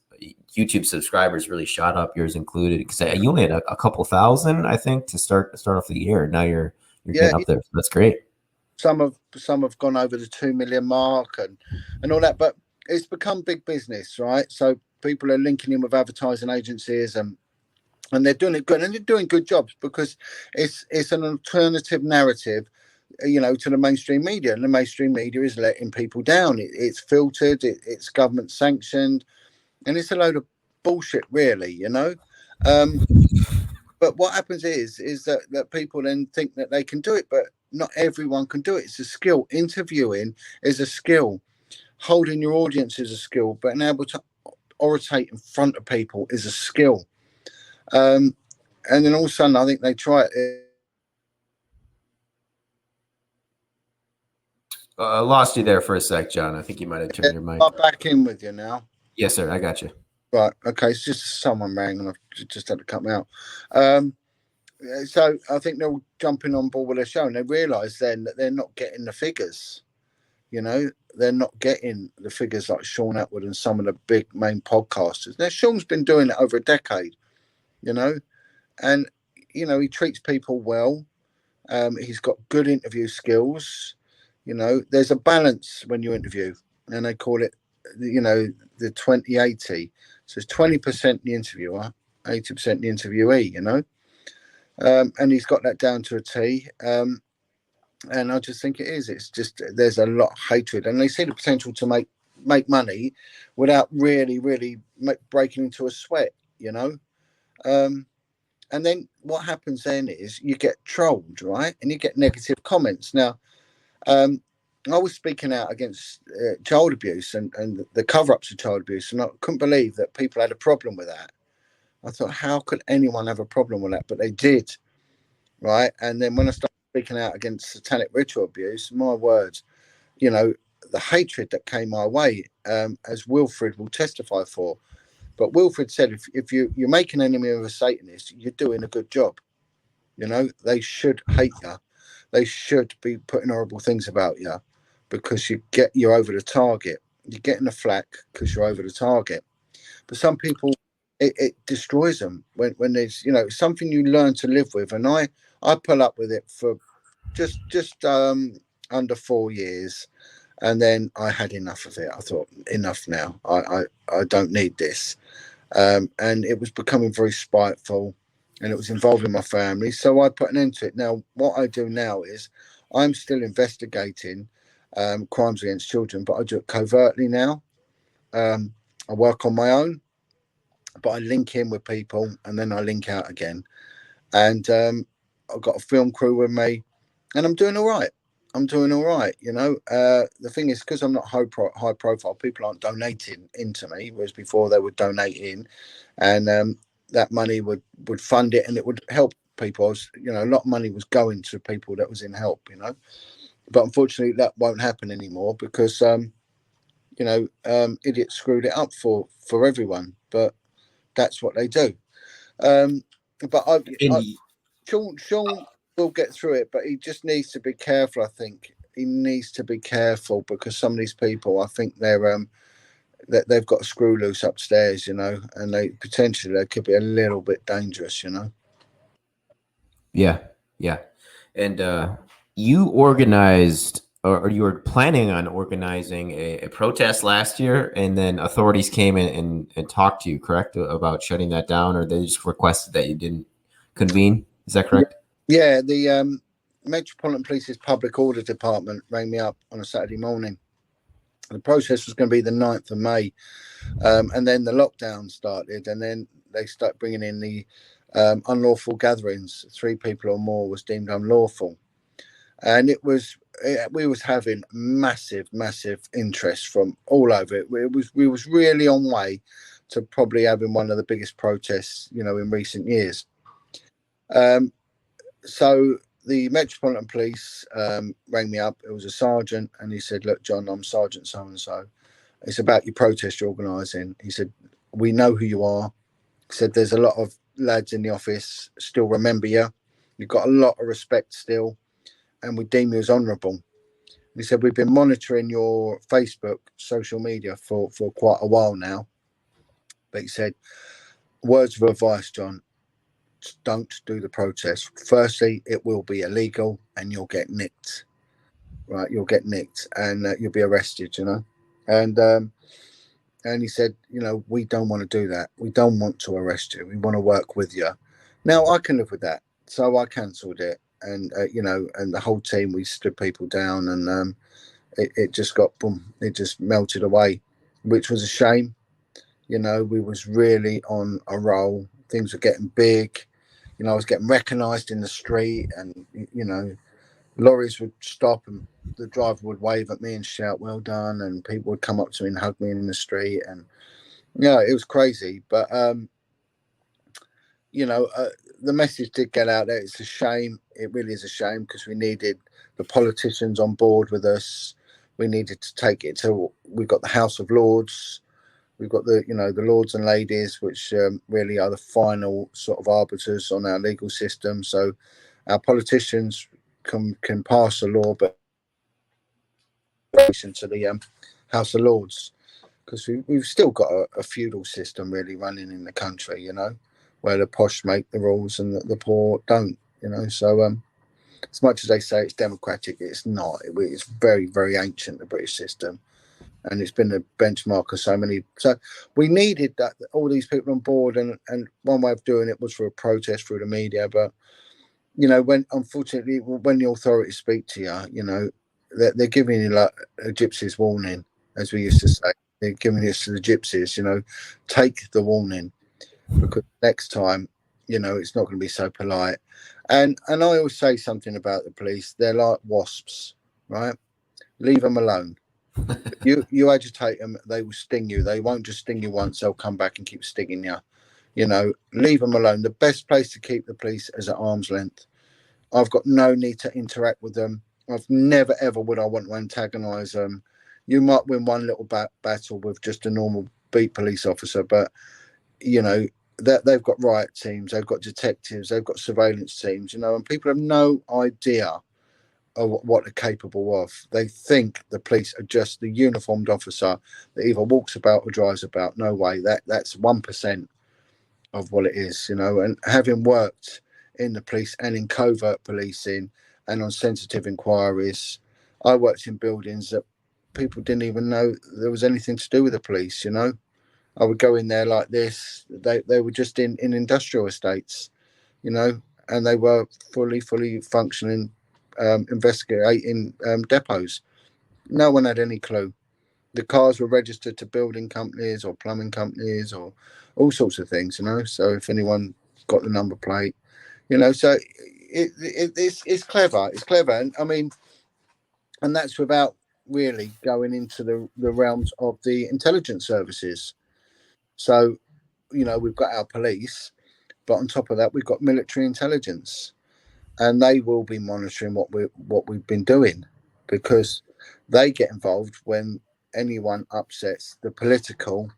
YouTube subscribers really shot up, yours included. Because you only had a couple thousand, I think, to start off the year. Now you're getting up there. So that's great. Some have gone over the 2 million mark and all that, but it's become big business, right? So people are linking in with advertising agencies and they're doing it good, and they're doing good jobs because it's an alternative narrative, to the mainstream media, and the mainstream media is letting people down. It's filtered, it's government sanctioned, and it's a load of bullshit, really, But but what happens is that people then think that they can do it, but not everyone can do it. It's a skill. Interviewing is a skill. Holding your audience is a skill, but being able to orate in front of people is a skill. And then all of a sudden, I think they try it. I lost you there for a sec, John. I think you might have turned your mic. I'm back in with you now. Yes, sir. I got you. Right. Okay. It's just someone rang and I've just had to cut me out. So I think they're all jumping on board with the show and they realise then that they're not getting the figures. You know, they're not getting the figures like Sean Atwood and some of the big main podcasters. Now, Sean's been doing it over a decade, you know, and, you know, he treats people well. He's got good interview skills. You know, there's a balance when you interview, and they call it, you know, the 20-80. So it's 20% the interviewer, 80% the interviewee, you know. And he's got that down to a T. And I just think it is. It's just there's a lot of hatred, and they see the potential to make money without really breaking into a sweat, you know. And then what happens then is you get trolled, right? And you get negative comments. Now, I was speaking out against child abuse and the cover-ups of child abuse, and I couldn't believe that people had a problem with that. I thought, how could anyone have a problem with that? But they did, right? And then when I started speaking out against satanic ritual abuse, my words, you know, the hatred that came my way, as Wilfred will testify for. But Wilfred said, if you're making an enemy of a Satanist, you're doing a good job. You know, they should hate you. They should be putting horrible things about you because you're over the target. You're getting the flack because you're over the target. But some people, it destroys them when there's, you know, something you learn to live with. And I pull up with it for just under 4 years. And then I had enough of it. I thought, enough now. I don't need this. And it was becoming very spiteful and it was involving my family. So I put an end to it. Now, what I do now is I'm still investigating crimes against children, but I do it covertly now. I work on my own, but I link in with people and then I link out again. And I've got a film crew with me and I'm doing all right. You know. The thing is, because I'm not high profile, people aren't donating into me, whereas before they would donate in, and that money would fund it and it would help people. You know, a lot of money was going to people that was in help, you know. But unfortunately, that won't happen anymore because, you know, idiots screwed it up for everyone. But that's what they do. But Sean will get through it, but he just needs to be careful. I think he needs to be careful because some of these people, I think they've got a screw loose upstairs, you know, and they could be a little bit dangerous, you know. Yeah. And you organized, or you were planning on organizing a protest last year, and then authorities came in and talked to you, correct, about shutting that down, or they just requested that you didn't convene? Is that correct? Yeah, the Metropolitan Police's Public Order Department rang me up on a Saturday morning. The protest was going to be the 9th of May, and then the lockdown started, and then they start bringing in the unlawful gatherings. 3 people or more was deemed unlawful, and we was having massive interest from all over it. We was really on way to probably having one of the biggest protests, you know, in recent years. So the Metropolitan Police rang me up. It was a sergeant, and he said, "Look, John, I'm Sergeant so and so. It's about your protest you're organising." He said, "We know who you are." He said, "There's a lot of lads in the office still remember you. You've got a lot of respect still, and we deem you as honourable." He said, "We've been monitoring your Facebook, social media for quite a while now." But he said, "Words of advice, John. Don't do the protest. Firstly, it will be illegal and you'll get nicked, right? You'll get nicked and you'll be arrested, you know." And he said, "You know, we don't want to do that. We don't want to arrest you. We want to work with you." Now, I can live with that. So I cancelled it. And, you know, and the whole team, we stood people down and it just got, boom, it just melted away, which was a shame. You know, we was really on a roll. Things were getting big. You know, I was getting recognised in the street, and lorries would stop and the driver would wave at me and shout "well done," and people would come up to me and hug me in the street, and yeah, it was crazy. But you know, the message did get out there. It's a shame. It really is a shame because we needed the politicians on board with us. We needed to take it to. We've got the House of Lords. We've got the Lords and Ladies, which really are the final sort of arbiters on our legal system. So our politicians can pass a law, but to the House of Lords, because we've still got a feudal system really running in the country, where the posh make the rules and the poor don't, So as much as they say it's democratic, it's not. It's very, very ancient, the British system, and it's been a benchmark of so many. So we needed that all these people on board, and one way of doing it was for a protest through the media, but when unfortunately when the authorities speak to you, they're giving you like a gypsy's warning, as we used to say. They're giving this to the gypsies, take the warning, because next time, it's not going to be so polite. And I always say something about the police. They're like wasps, right? Leave them alone. You agitate them, they will sting you. They won't just sting you once; they'll come back and keep stinging you. Leave them alone. The best place to keep the police is at arm's length. I've got no need to interact with them. I've never ever would I want to antagonise them. You might win one little battle with just a normal beat police officer, but that they've got riot teams, they've got detectives, they've got surveillance teams, and people have no idea of what they're capable of. They think the police are just the uniformed officer that either walks about or drives about. No way. That's 1% of what it is, and having worked in the police and in covert policing and on sensitive inquiries, I worked in buildings that people didn't even know there was anything to do with the police. I would go in there like this. They were just in industrial estates, and they were fully functioning, investigating depots. No one had any clue. The cars were registered to building companies or plumbing companies or all sorts of things, So if anyone got the number plate, so it's clever. It's clever, and I mean, and that's without really going into the realms of the intelligence services. So, we've got our police, but on top of that, we've got military intelligence, and they will be monitoring what we've been doing, because they get involved when anyone upsets the political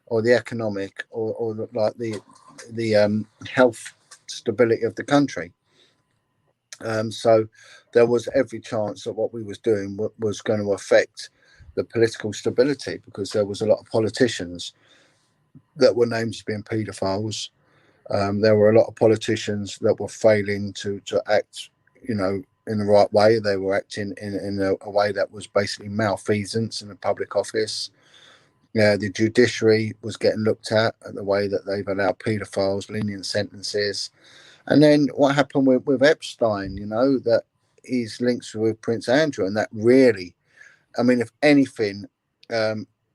or the economic or the health stability of the country. So there was every chance that what we was doing was going to affect the political stability, because there was a lot of politicians that were named as being paedophiles. There were a lot of politicians that were failing to act, in the right way. They were acting in a way that was basically malfeasance in a public office. Yeah, the judiciary was getting looked at the way that they've allowed paedophiles lenient sentences. And then what happened with Epstein, that his links with Prince Andrew, and that really, I mean, if anything,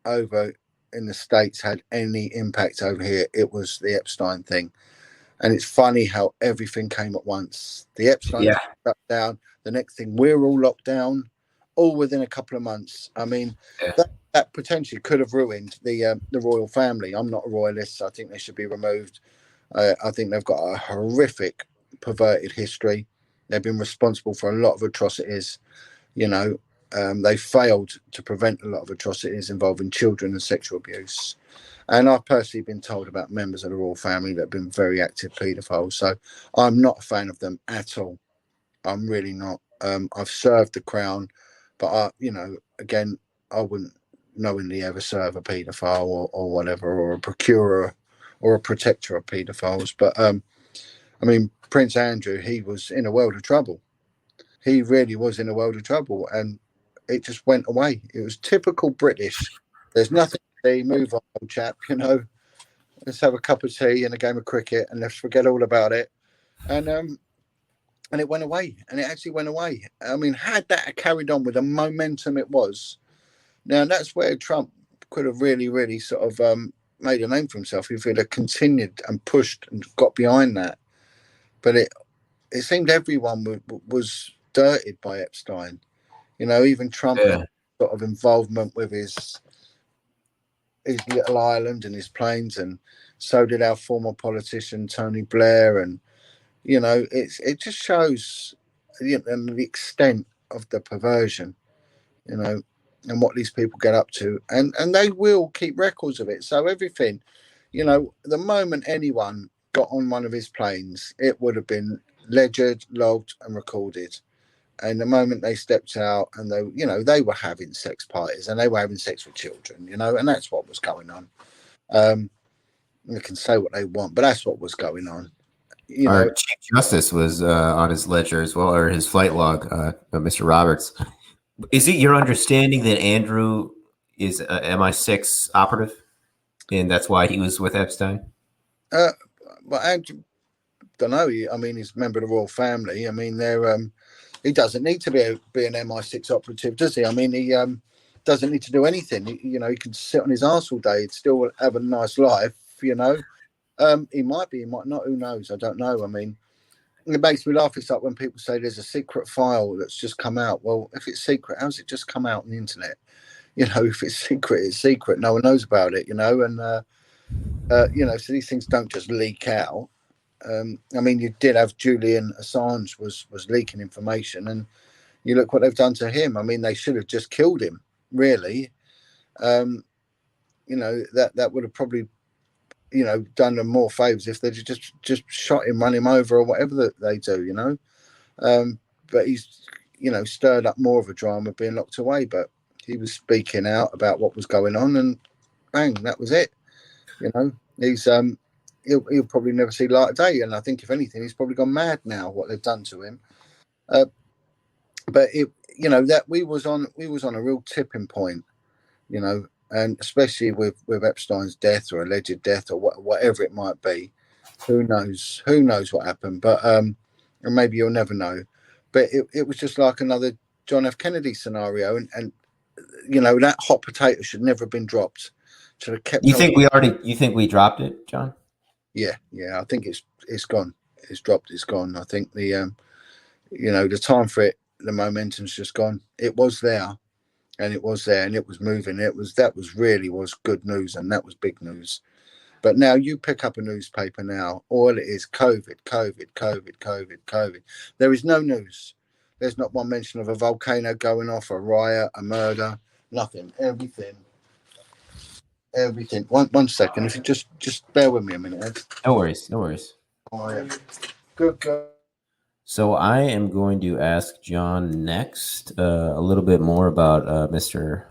over in the States had any impact over here, it was the Epstein thing. And it's funny how everything came at once. The Epstein shut down. The next thing, we're all locked down, all within a couple of months. I mean, that potentially could have ruined the royal family. I'm not a royalist. I think they should be removed. I think they've got a horrific, perverted history. They've been responsible for a lot of atrocities. They failed to prevent a lot of atrocities involving children and sexual abuse. And I've personally been told about members of the royal family that have been very active paedophiles. So I'm not a fan of them at all. I'm really not. I've served the crown, but again, I wouldn't knowingly ever serve a paedophile or whatever, or a procurer or a protector of paedophiles. But I mean, Prince Andrew, he was in a world of trouble. He really was in a world of trouble, and it just went away. It was typical British. There's nothing to see. Move on, old chap. Let's have a cup of tea and a game of cricket, and let's forget all about it. And it went away, and it actually went away. I mean, had that carried on with the momentum it was, now that's where Trump could have really, really sort of made a name for himself if he'd have continued and pushed and got behind that. but it seemed everyone was dirted by Epstein. You know, even Trump had Yeah. sort of involvement with his little island and his planes, and so did our former politician Tony Blair. And you know, it just shows, you know, the extent of the perversion, you know, and what these people get up to, and they will keep records of it. So everything, you know, the moment anyone got on one of his planes, it would have been ledgered, logged, and recorded. And the moment they stepped out, and they, you know, they were having sex parties and they were having sex with children, you know, and that's what was going on. Um, they can say what they want, but that's what was going on, you Our know. Chief Justice was on his ledger as well, or his flight log, Mr. Roberts. Is it your understanding that Andrew is a MI6 operative, and that's why he was with Epstein? Uh, but I don't know. I mean, he's a member of the royal family. I mean, they're he doesn't need to be an MI6 operative, does he? I mean, he doesn't need to do anything. You know, he can sit on his arse all day. He'd still have a nice life. You know, he might be, he might not. Who knows? I don't know. I mean, it makes me laugh. It's like when people say there's a secret file that's just come out. Well, if it's secret, how's it just come out on the internet? You know, if it's secret, it's secret. No one knows about it. You know, and you know, so these things don't just leak out. I mean, you did have Julian Assange was leaking information, and you look what they've done to him. I mean, they should have just killed him. Really, um, you know, that would have probably, you know, done them more favors if they just shot him, run him over, or whatever that they do. You know, but he's, you know, stirred up more of a drama being locked away. But he was speaking out about what was going on, and bang, that was it. You know, he'll probably never see light of day, and I think if anything, he's probably gone mad now what they've done to him. Uh, but it, you know, that we was on a real tipping point, you know, and especially with Epstein's death or alleged death or whatever it might be. Who knows what happened? But and maybe you'll never know. But it was just like another John F. Kennedy scenario, and you know, that hot potato should never have been dropped. Should have kept You on. think we already? You think we dropped it, John? Yeah, I think it's gone. It's dropped. It's gone. I think the you know, the time for it, the momentum's just gone. It was there, and it was there, and it was moving. That was really was good news, and that was big news. But now you pick up a newspaper now, all it is COVID, COVID, COVID, COVID, COVID. There is no news. There's not one mention of a volcano going off, a riot, a murder, nothing. Everything. One second, if you just bear with me a minute, Ed. No worries. No worries. Oh, yeah. Good. So I am going to ask John next a little bit more about Mr.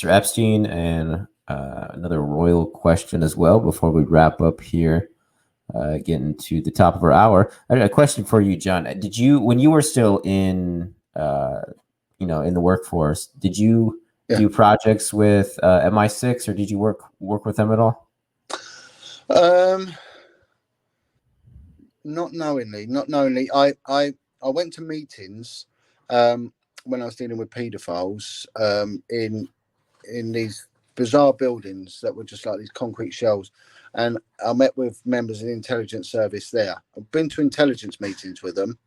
Epstein and another royal question as well before we wrap up here, getting to the top of our hour. I had a question for you, John. Did you, when you were still in, you know, in the workforce, did you do projects with MI6, or did you work with them at all? Not knowingly. I went to meetings when I was dealing with paedophiles in these bizarre buildings that were just like these concrete shells, and I met with members of the intelligence service there. I've been to intelligence meetings with them,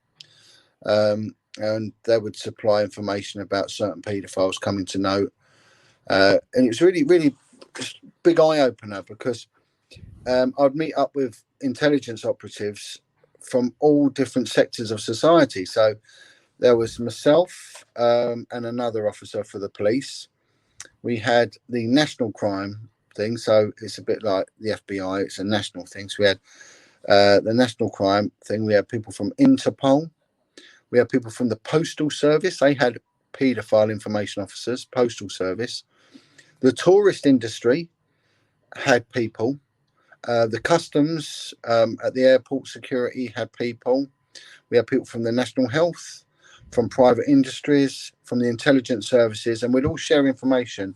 and they would supply information about certain paedophiles coming to note, and it was really big eye opener because I'd meet up with intelligence operatives from all different sectors of society. So there was myself and another officer for the police. We had the national crime thing, so it's a bit like the FBI. It's a national thing. So we had the national crime thing. We had people from Interpol. We had people from the Postal Service. They had paedophile information officers, Postal Service. The tourist industry had people. The customs at the airport security had people. We had people from the national health, from private industries, from the intelligence services, and we'd all share information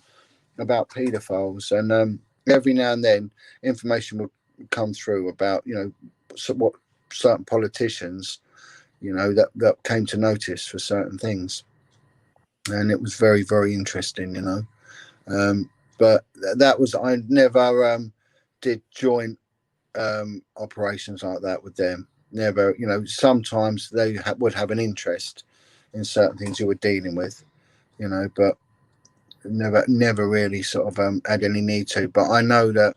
about paedophiles. And every now and then, information would come through about, you know, what certain politicians, you know, that came to notice for certain things. And it was very interesting, you know. But that was, I never did joint operations like that with them. never, sometimes they would have an interest in certain things you were dealing with, but never really sort of had any need to. But I know that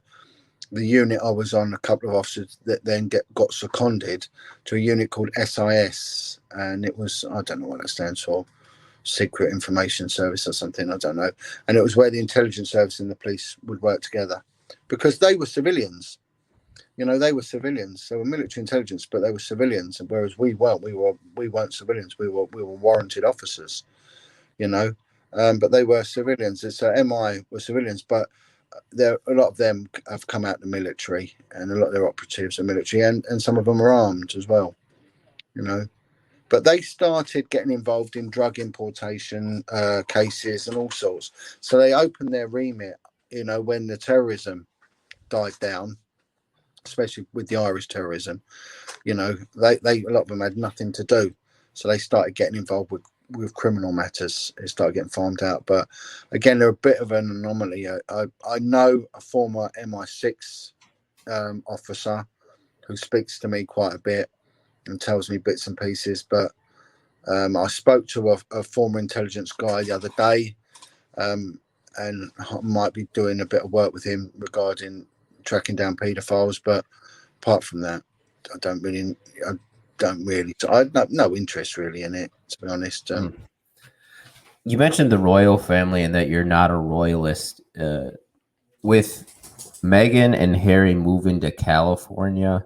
the unit I was on, a couple of officers that then got seconded to a unit called SIS, and it was, I don't know what that stands for, Secret Information Service or something, I don't know. And it was where the intelligence service and the police would work together, because they were civilians. They were civilians. They were military intelligence, but they were civilians. And whereas we weren't, we weren't civilians. We were warranted officers. But they were civilians. So MI were civilians, but a lot of them have come out of the military, and a lot of their operatives are military, and some of them are armed as well. But they started getting involved in drug importation cases and all sorts. So they opened their remit, when the terrorism died down, especially with the Irish terrorism. They a lot of them had nothing to do, so they started getting involved with criminal matters. It started getting farmed out. But again, they're a bit of an anomaly. I know a former MI6 officer who speaks to me quite a bit and tells me bits and pieces. But I spoke to a former intelligence guy the other day, and I might be doing a bit of work with him regarding tracking down paedophiles. But apart from that, I have no interest really in it, to be honest. You mentioned the royal family and that you're not a royalist. With Meghan and Harry moving to California,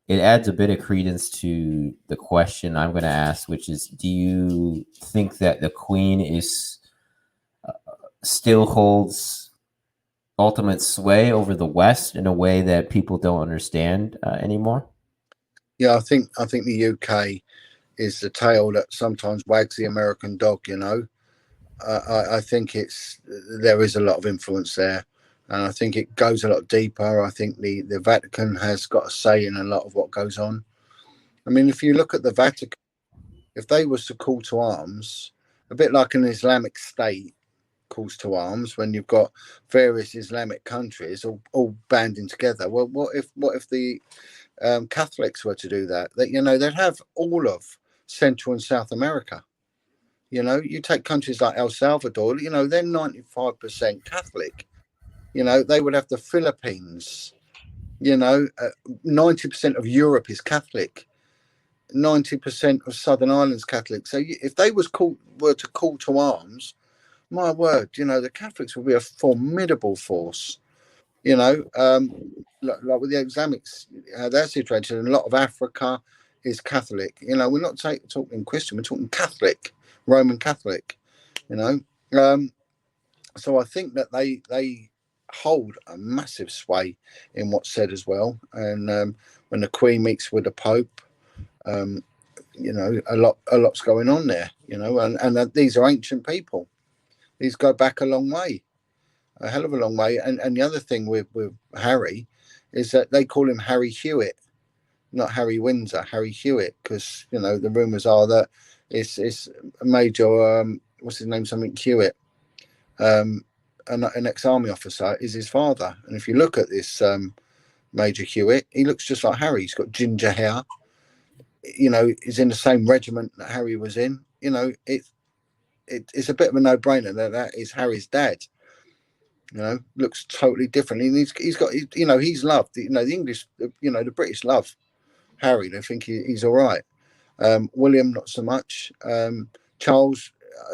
it adds a bit of credence to the question I'm going to ask, which is, do you think that the Queen is still holds ultimate sway over the West in a way that people don't understand anymore? Yeah, I think the UK is the tail that sometimes wags the American dog. I think there is a lot of influence there, and I think it goes a lot deeper. I think the Vatican has got a say in a lot of what goes on. I mean, if you look at the Vatican, if they was to call to arms, a bit like an Islamic State calls to arms, when you've got various Islamic countries all banding together. Well, what if the Catholics were to do that? They'd have all of Central and South America. You take countries like El Salvador, they're 95% Catholic. They would have the Philippines. 90% of Europe is Catholic. 90% of Southern Ireland's Catholic. So if they were to call to arms, my word, the Catholics would be a formidable force. Like with the Islamics, their situation, a lot of Africa is Catholic. We're not talking Christian, we're talking Catholic, Roman Catholic. So I think that they hold a massive sway in what's said as well. And when the Queen meets with the Pope, a lot's going on there. And these are ancient people. These go back a long way, a hell of a long way. And the other thing with Harry is that they call him Harry Hewitt, not Harry Windsor, Harry Hewitt, because the rumours are that it's Major what's his name, something Hewitt, an ex-army officer, is his father. And if you look at this Major Hewitt, he looks just like Harry. He's got ginger hair. He's in the same regiment that Harry was in. It's a bit of a no-brainer that is Harry's dad. Looks totally different. He's got, he's loved. The English, the British love Harry. They think he's all right. William, not so much. Charles,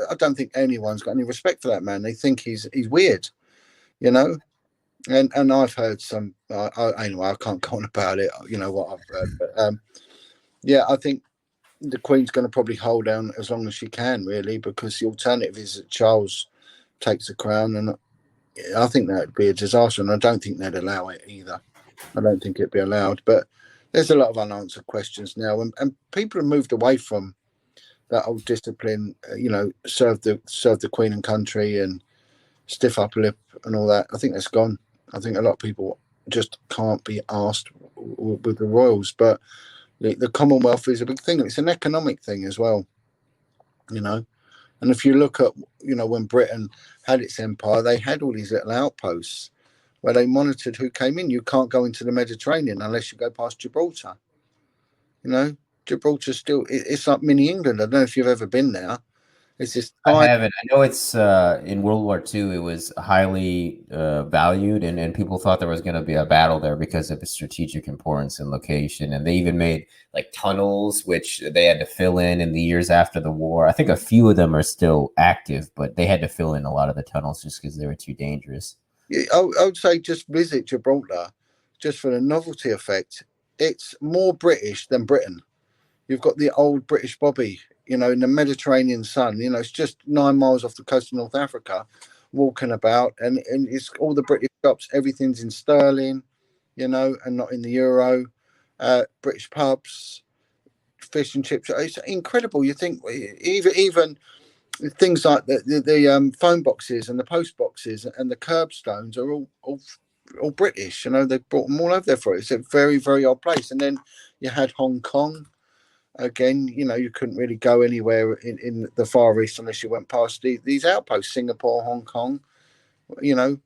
I don't think anyone's got any respect for that man. They think he's weird, And I've heard some. Anyway, I can't go on about it. What I've heard, but yeah, I think the Queen's going to probably hold down as long as she can, really, because the alternative is that Charles takes the crown, and I think that would be a disaster, and I don't think they'd allow it either. I don't think it'd be allowed. But there's a lot of unanswered questions now, and people have moved away from that old discipline. Serve the Queen and country and stiff upper lip and all that. I think that's gone. I think a lot of people just can't be asked with the royals, but the Commonwealth is a big thing. It's an economic thing as well, And if you look at, when Britain had its empire, they had all these little outposts where they monitored who came in. You can't go into the Mediterranean unless you go past Gibraltar. You know, Gibraltar still it's like mini England. I don't know if you've ever been there. It's this I tiny. haven't. I know it's in World War II. It was highly valued, and people thought there was going to be a battle there because of its strategic importance and location. And they even made like tunnels, which they had to fill in the years after the war. I think a few of them are still active, but they had to fill in a lot of the tunnels just because they were too dangerous. I would say just visit Gibraltar, just for the novelty effect. It's more British than Britain. You've got the old British Bobby, in the Mediterranean sun. It's just 9 miles off the coast of North Africa, walking about, and it's all the British shops. Everything's in sterling, and not in the euro. British pubs, fish and chips. It's incredible. You think even things like the phone boxes and the post boxes and the curbstones are all British. They brought them all over there for it. It's a very, very odd place. And then you had Hong Kong. Again, you couldn't really go anywhere in the Far East unless you went past these outposts, Singapore, Hong Kong, and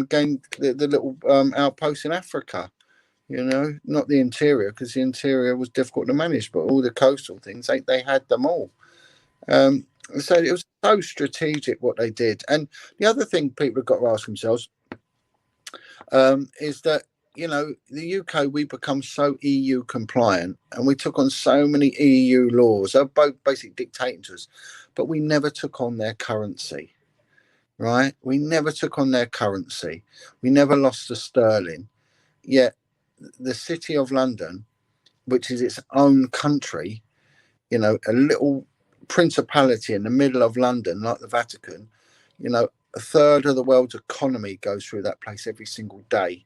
again, the little outposts in Africa, not the interior, because the interior was difficult to manage, but all the coastal things, they had them all. So it was so strategic what they did. And the other thing people have got to ask themselves is that, the UK, we become so EU compliant and we took on so many EU laws. They're both basically dictating to us, but we never took on their currency, right? We never took on their currency. We never lost the sterling. Yet the City of London, which is its own country, a little principality in the middle of London, like the Vatican, a third of the world's economy goes through that place every single day.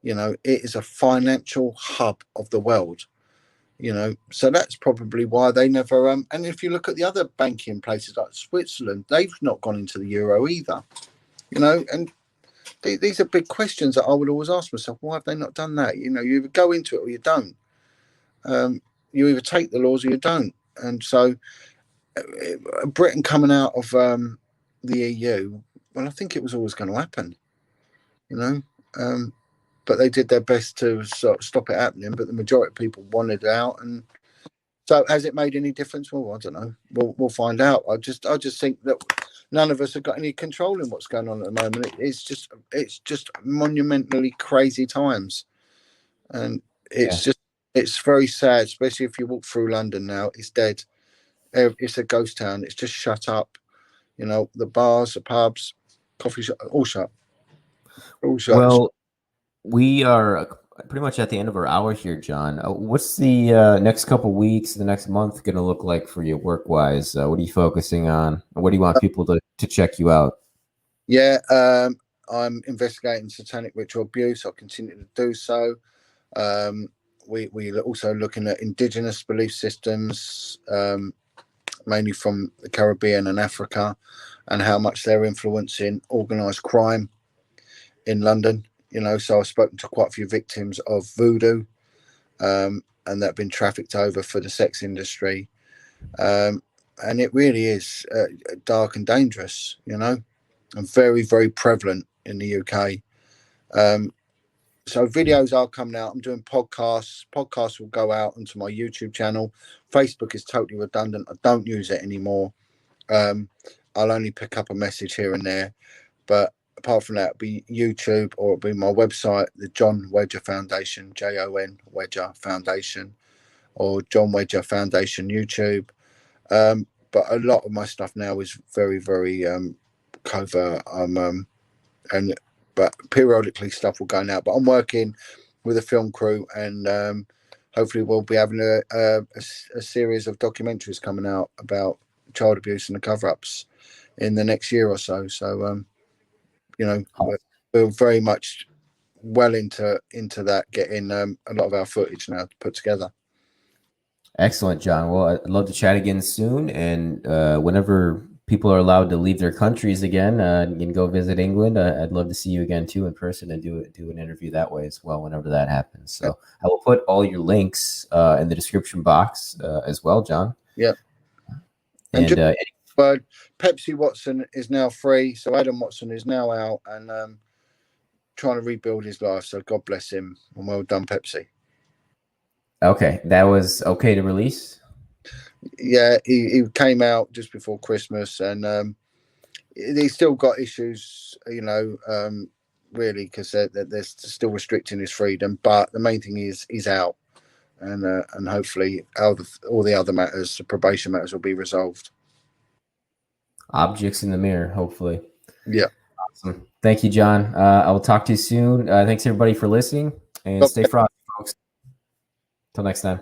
It is a financial hub of the world. So that's probably why they never. And if you look at the other banking places like Switzerland, they've not gone into the euro either. And these are big questions that I would always ask myself. Why have they not done that? You either go into it or you don't. You either take the laws or you don't. And so Britain coming out of the EU, well, I think it was always going to happen, but they did their best to sort of stop it happening. But the majority of people wanted out, and so has it made any difference? Well, I don't know. We'll find out. I just think that none of us have got any control in what's going on at the moment. It's just monumentally crazy times, and it's very sad, especially if you walk through London now. It's dead. It's a ghost town. It's just shut up. The bars, the pubs, coffee shop, all shut. All shut. Well, we are pretty much at the end of our hour here, John. What's the next couple weeks, the next month going to look like for you work wise? What are you focusing on? What do you want people to check you out? Yeah, I'm investigating satanic ritual abuse. I'll continue to do so. We're also looking at indigenous belief systems, mainly from the Caribbean and Africa, and how much they're influencing organised crime in London. So I've spoken to quite a few victims of voodoo, and they've been trafficked over for the sex industry. And it really is dark and dangerous, and very, very prevalent in the UK. So videos are coming out. I'm doing podcasts. Podcasts will go out onto my YouTube channel. Facebook is totally redundant. I don't use it anymore. I'll only pick up a message here and there. But apart from that, it'll be YouTube, or it'll be my website, the John Wedger Foundation, JON Wedger Foundation, or John Wedger Foundation YouTube. But a lot of my stuff now is very, very covert. But periodically stuff will go out. But I'm working with a film crew, and hopefully we'll be having a series of documentaries coming out about child abuse and the cover-ups in the next year or so. So we're very much well into that, getting a lot of our footage now put together. Excellent, John. Well, I'd love to chat again soon. And whenever people are allowed to leave their countries again and go visit England, I'd love to see you again too in person and do an interview that way as well whenever that happens. So I will put all your links in the description box as well, John. Yeah. And but Pepsi Watson is now free, so Adam Watson is now out and trying to rebuild his life. So God bless him, and well done, Pepsi. Okay, that was okay to release. Yeah, he came out just before Christmas, and he's still got issues, really, because they're still restricting his freedom. But the main thing is he's out, and hopefully all the other matters, the probation matters, will be resolved. Objects in the mirror, hopefully. Yeah. Awesome. Thank you, John. I will talk to you soon. Thanks everybody for listening, and stay frosty, folks. Till next time.